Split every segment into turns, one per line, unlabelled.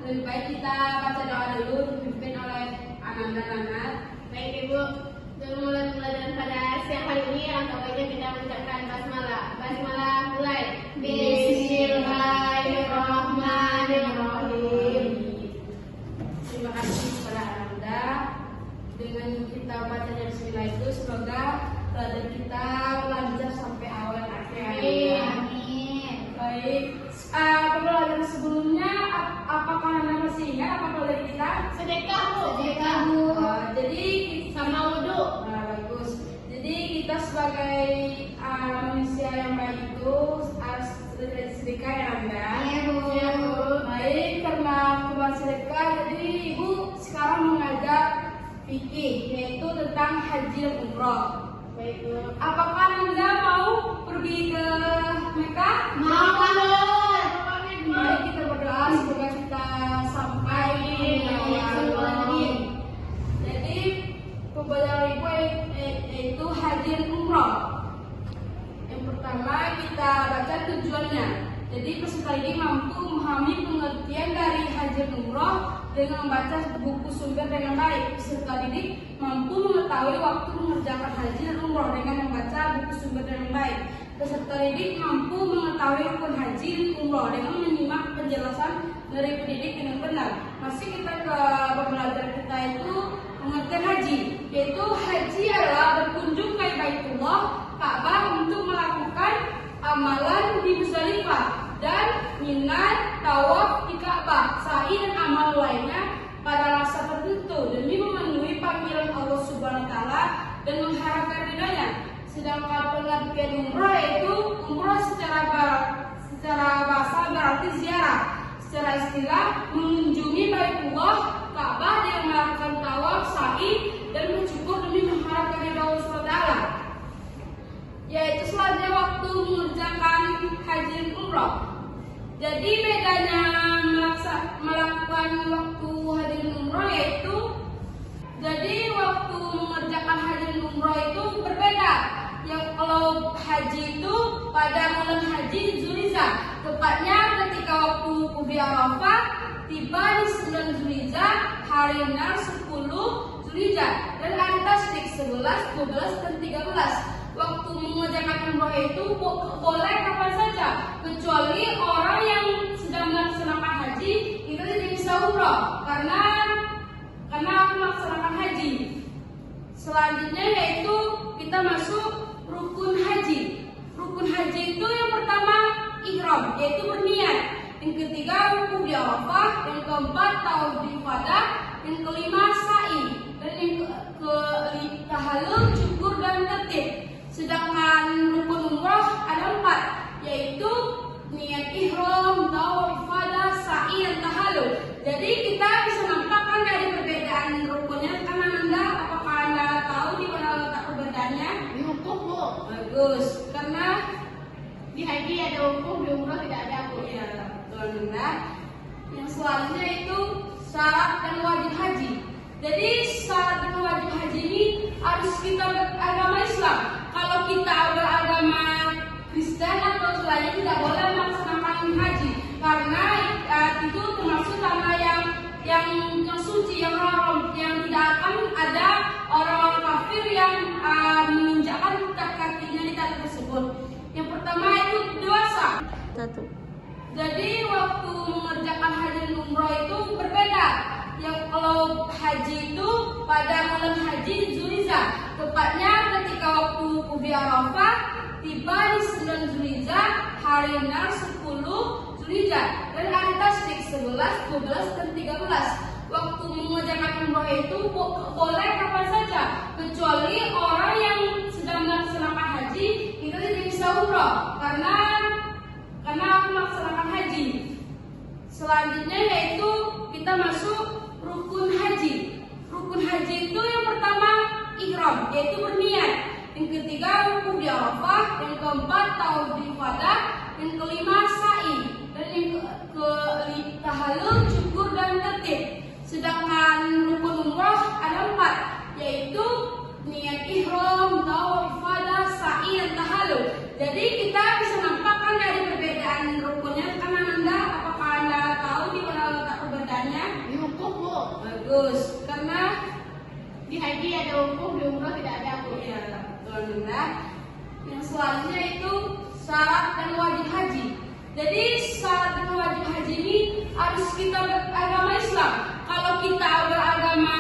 lebih baik kita baca doa dulu dipimpin oleh Ananda Nanat.
Baik Ibu, untuk mulai pelajaran pada siang hari ini, langkah baiknya kita mengucapkan basmalah. Basmalah mulai. Bismillahirrahmanirrahim.
Terima kasih kepada Ananda. Dengan kita bacanya bismillah itu semoga pelajaran kita lancar sampai awal dan akhir.
Amin.
Baik, pembelajaran sebelumnya apakah Anda masih ingat apa pelajaran kita?
Sedekah Bu. Sedekah Bu.
Jadi
Sama wudhu.
bagus. Jadi kita sebagai manusia yang baik itu harus sedekah ya Anda.
Iya Bu.
Iya, Bu. Baik, karena pembahasan sedekah, jadi Ibu sekarang mengajar fikih yaitu tentang haji dan umroh.
Baik Bu.
Apakah Anda mau pergi ke Mekah?
Mau Bu.
Mari kita berdoa semoga kita sampai.
Amin.
Jadi pembelajaran Ibu yaitu haji dan umroh. Yang pertama kita baca tujuannya. Jadi peserta ini mampu memahami pengertian dari haji dan umroh dengan membaca buku sumber dengan baik. Peserta didik mampu mengetahui waktu mengerjakan haji dan umroh dengan membaca buku sumber dengan baik. Peserta didik mampu mengetahui rukun haji dan umroh dengan menyimak penjelasan dari pendidik dengan benar. Masih kita ke pembelajaran kita itu pengertian haji, yaitu haji adalah berkunjung ke Baitullah Ka'bah untuk melakukan amalan di Musdalifah dan minat tawaf di Ka'bah, sa'i dan amal lainnya pada masa tertentu demi memenuhi panggilan Allah Subhanahu wa taala dan mengharapkan ridhanya. Sedangkan pengertian umroh yaitu umroh secara bahasa berarti ziarah. Secara istilah mengunjungi Baitullah Ka'bah dengan melakukan tawaf, sa'i dan bersyukur demi mengharapkan ridha Allah Subhanahu wa taala. Yaitu selanjutnya waktu mengerjakan haji dan umroh. Jadi bedanya melakukan waktu haji dan umroh yaitu jadi waktu mengerjakan haji dan umroh itu berbeda. Yang kalau haji itu pada bulan haji Zulhijjah, tepatnya ketika waktu wukuf di Arafah, tiba di 9 Zulhijjah, hari 10 Zulhijjah, dan ada tasrik 11, 12, dan 13. Waktu mengerjakan umroh itu boleh kapan saja, kecuali orang yang sedang melaksanakan haji itu tidak bisa umroh karena melaksanakan haji. Selanjutnya yaitu kita masuk rukun haji. Rukun haji itu yang pertama ihram, yaitu berniat. Yang ketiga wukuf di Arafah, yang keempat tawaf di Ifadah, yang kelima sa'i, dan yang tahallul, cukur dan tertib. Sedangkan rukun umroh ada 4, yaitu niat ihram, tawaf, ifadah, sa'i, dan tahallul. Jadi kita bisa nampakkan dari perbedaan rukunnya. Karena apakah Anda tahu di mana letak perbedaannya?
Di wukuf Bu.
Bagus, karena
Di haji ada wukuf, di umroh tidak ada Bu.
ya, betul Anda. Yang selanjutnya itu syarat dan wajib haji. Jadi syarat dan wajib haji ini harus kita beragama Islam. Kalau kita beragama Kristen atau selainnya tidak boleh melaksanakan haji karena itu termasuk tanah yang suci, yang haram, yang tidak akan ada orang-orang kafir yang menginjakkan kakinya di tanah tersebut. Yang pertama itu dewasa.
1.
Jadi waktu mengerjakan haji dan umroh itu berbeda. Yang kalau haji itu pada bulan haji Zulhijjah, tepatnya ketika waktu wukuf di Arafah, tiba di 9 Zulhijjah, hari 10 Zulhijjah, dan ada tasrik 11, 12, dan 13. Waktu mengerjakan umroh itu boleh kapan saja, kecuali orang yang sedang melaksanakan haji itu tidak bisa umroh karena melaksanakan haji. Selanjutnya yaitu kita masuk rukun haji. Rukun haji itu yang pertama ihram, yaitu berniat. Yang ketiga wukuf di Arafah, yang keempat tawaf di Ifadah, yang kelima sa'i, dan yang tahallul, cukur dan tertib. Sedangkan rukun umroh ada 4, yaitu niat ihram, tawaf, ifadah, sa'i, dan tahallul. Jadi kita bisa nampakkan dari perbedaan rukunnya. Karena apakah Anda tahu di mana letak perbedaan? ini harus kita beragama Islam. Kalau kita beragama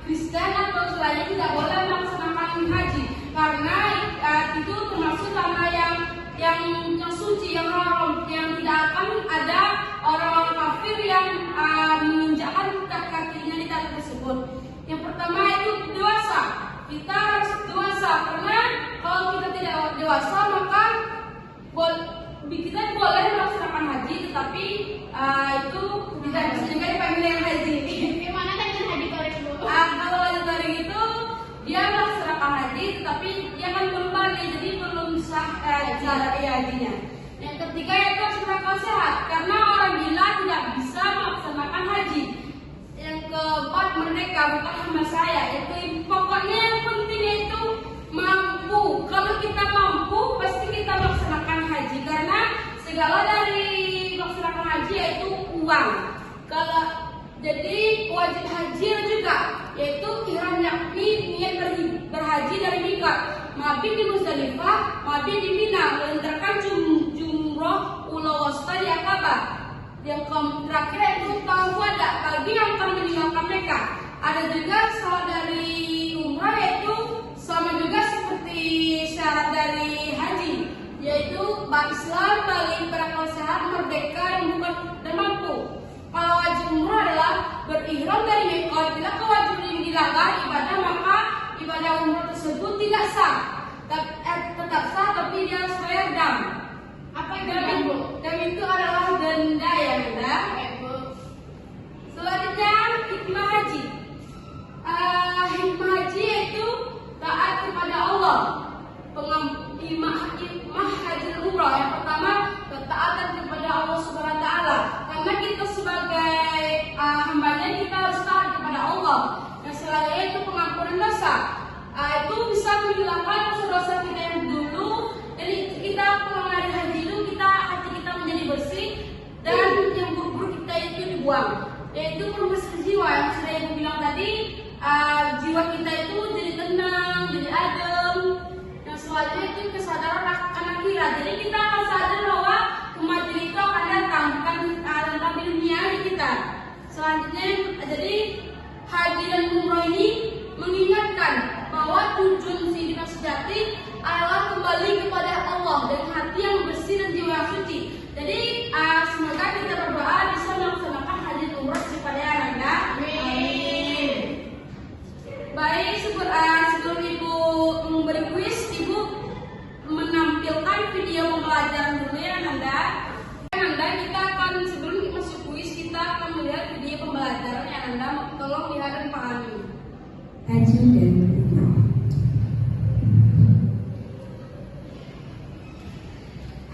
Kristen atau selainnya tidak boleh melaksanakan haji, karena itu termasuk tanah yang suci, yang haram, yang tidak akan ada orang-orang kafir yang menginjakkan kakinya di tanah tersebut. Yang pertama itu dewasa. Kita harus dewasa, karena kalau kita tidak dewasa maka kita boleh melaksanakan haji, tetapi itu tidak bisa juga dipanggil yang haji.
Gimana kan dengan haji korek Bu?
Kalau haji korek itu dia melaksanakan haji, tetapi dia kan belum balik, jadi belum sah hajinya. Yang ketiga yaitu harus berakal sehat, karena orang gila tidak bisa melaksanakan haji. Yang keempat merdeka, bukan sama saya. Pokoknya yang penting itu mampu. Kalau kita mampu, pasti kita melaksanakan haji, karena segala dari melaksanakan haji yaitu uang. Jadi wajib haji juga, yaitu ihram, yakni niat berhaji dari miqat, mabit di Muzdalifah, mabit di Mina, melentarkan jumroh ula wasta di Akabah. Yang terakhir itu tawadah bagi yang akan meninggalkan Mekah. Ada juga syarat dari umrah, yaitu sama juga seperti syarat dari haji, yaitu Islam, balik, berakal sehat, merdeka, dan mampu. Kalau wajib umrah adalah berihram dari Mekah. Bila kewajiban dilanggar ibadah, maka ibadah umrah tersebut tidak sah. Tetap sah, tapi dia harus bayar dam.
Apa itu dam, Bu?
Dam itu adalah denda, ya bunda.
Bu.
Selanjutnya hikmah haji. Hikmah haji yaitu taat kepada Allah. Hikmah haji dan umrah yang pertama, ketaatan kepada Allah Subhanahu wa taala. Karena kita sebagai hambanya, kita harus taat kepada Allah. Yang selanjutnya itu pengampunan dosa. Itu bisa menghilangkan dosa-dosa kita yang dulu. Jadi kita mengenai haji itu hati kita menjadi bersih, dan yang buruk-buruk kita itu dibuang. Yaitu membersihkan jiwa, yang sudah ibu bilang tadi. Jiwa kita itu jadi tenang, jadi adem. Yang selanjutnya itu kesadaran akan akhirat. Jadi kita akan sadar bahwa kematian itu akan datang, bukan tentang dunia kita. Selanjutnya, jadi haji dan umroh ini mengingatkan bahwa tujuan kehidupan sejati adalah kembali kepada Allah dengan hati yang bersih dan jiwa yang suci. Jadi semoga kita berdoa bisa melaksanakan haji dan umroh kepada Anda. Amin. Baik, sebelum Ibu memberi kuis, Ibu menampilkan video pembelajaran dulu ya Nanda. Kita akan sebelum masuk kuis, kita akan melihat video pembelajaran yang Anda tolong lihat dan pahami.
Haji dan umroh.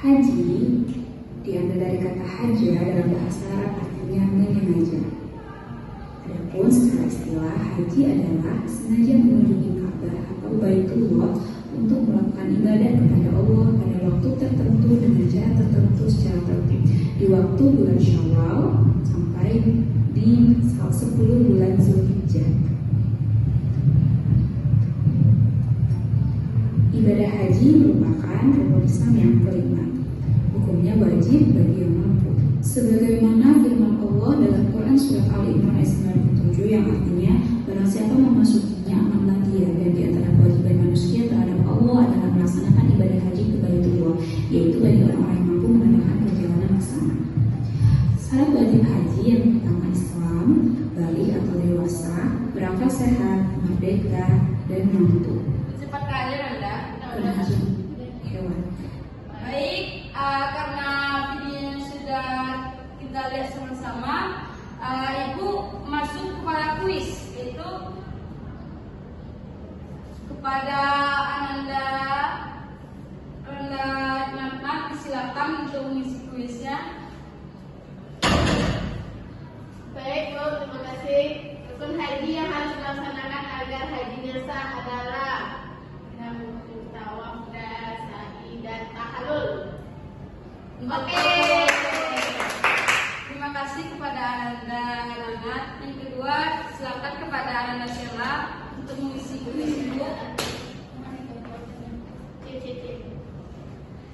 Haji diambil dari kata haja dalam bahasa Arab, artinya menyengaja. Adapun secara istilah, haji adalah sengaja mengunjungi Ka'bah atau Baitullah untuk melakukan ibadah kepada Allah pada waktu tertentu dengan cara tertentu secara tertib di waktu bulan Syawal sampai di 10 bulan Zulhijjah. Ibadah haji merupakan rukun Islam yang kelima. Hukumnya wajib bagi yang mampu. Sebagaimana firman Allah dalam Quran surat Ali Imran ayat 97 yang artinya, barang siapa memasukinya amanlah dia, dan di antara kewajiban manusia terhadap Allah adalah melaksanakan ibadah haji ke Baitullah, yaitu bagi orang-orang yang mampu mengadakan perjalanan ke sana. Syarat wajib haji yang pertama Islam, balik atau dewasa, berakal sehat, merdeka, dan mampu.
Cepat kali Anda.
Haji hewan.
Baik, karena videonya sudah kita lihat sama-sama, Ibu masuk kepada kuis, yaitu kepada Ananda Natnat, silakan untuk mengisi kuisnya.
Baik, Bu, terima kasih. Rukun haji yang harus dilaksanakan agar hajinya sah adalah tawaf, sa'i, dan tahallul. Oke.
Terima kasih kepada Ananda Natnat. Yang kedua, silakan kepada Ananda Sheila untuk mengisi kuis Ibu.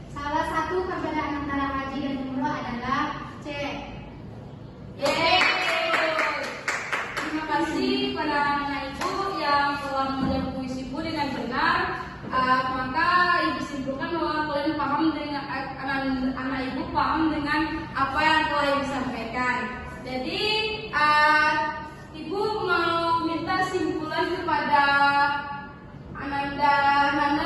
Salah satu perbedaan antara haji dan umroh adalah C.
dengan apa yang telah Ibu sampaikan. Jadi Ibu mau minta simpulan kepada Ananda,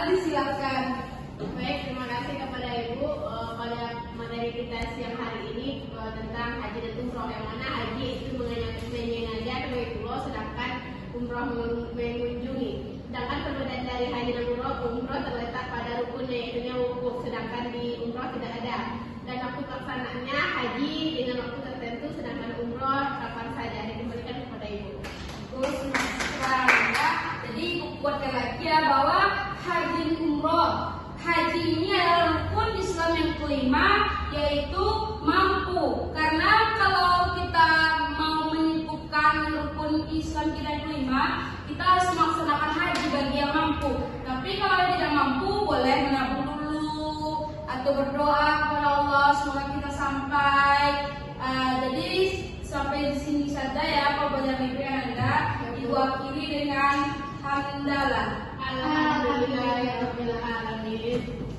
disilakan.
Baik, terima kasih kepada Ibu pada materi kita siang hari ini tentang haji dan umroh, yang mana haji itu menyengaja Baitullah, sedangkan umroh mengunjungi. Sedangkan perbedaan dari haji dan umroh terletak pada rukunnya, yaitu wukuf, sedangkan di umroh tidak ada. Dan waktu pelaksanaannya haji dengan waktu tertentu, sedangkan umroh kapan saja. Dikembalikan kepada Ibu.
Terus sekarang ya, jadi Ibu kuatkan lagi ya bahwa haji dan umroh. Haji ini adalah rukun Islam yang kelima, yaitu mampu. Karena kalau kita mau menyebutkan rukun Islam kita yang kelima, kita harus melaksanakan haji bagi yang mampu. Tapi kalau tidak mampu, boleh menabung dulu atau berdoa kepada Allah semoga kita sampai. Jadi sampai di sini saja ya pembelajaran Ibu Anda. Ibu akhiri dengan hamdalah.
Alhamdulillahirabbil alamin.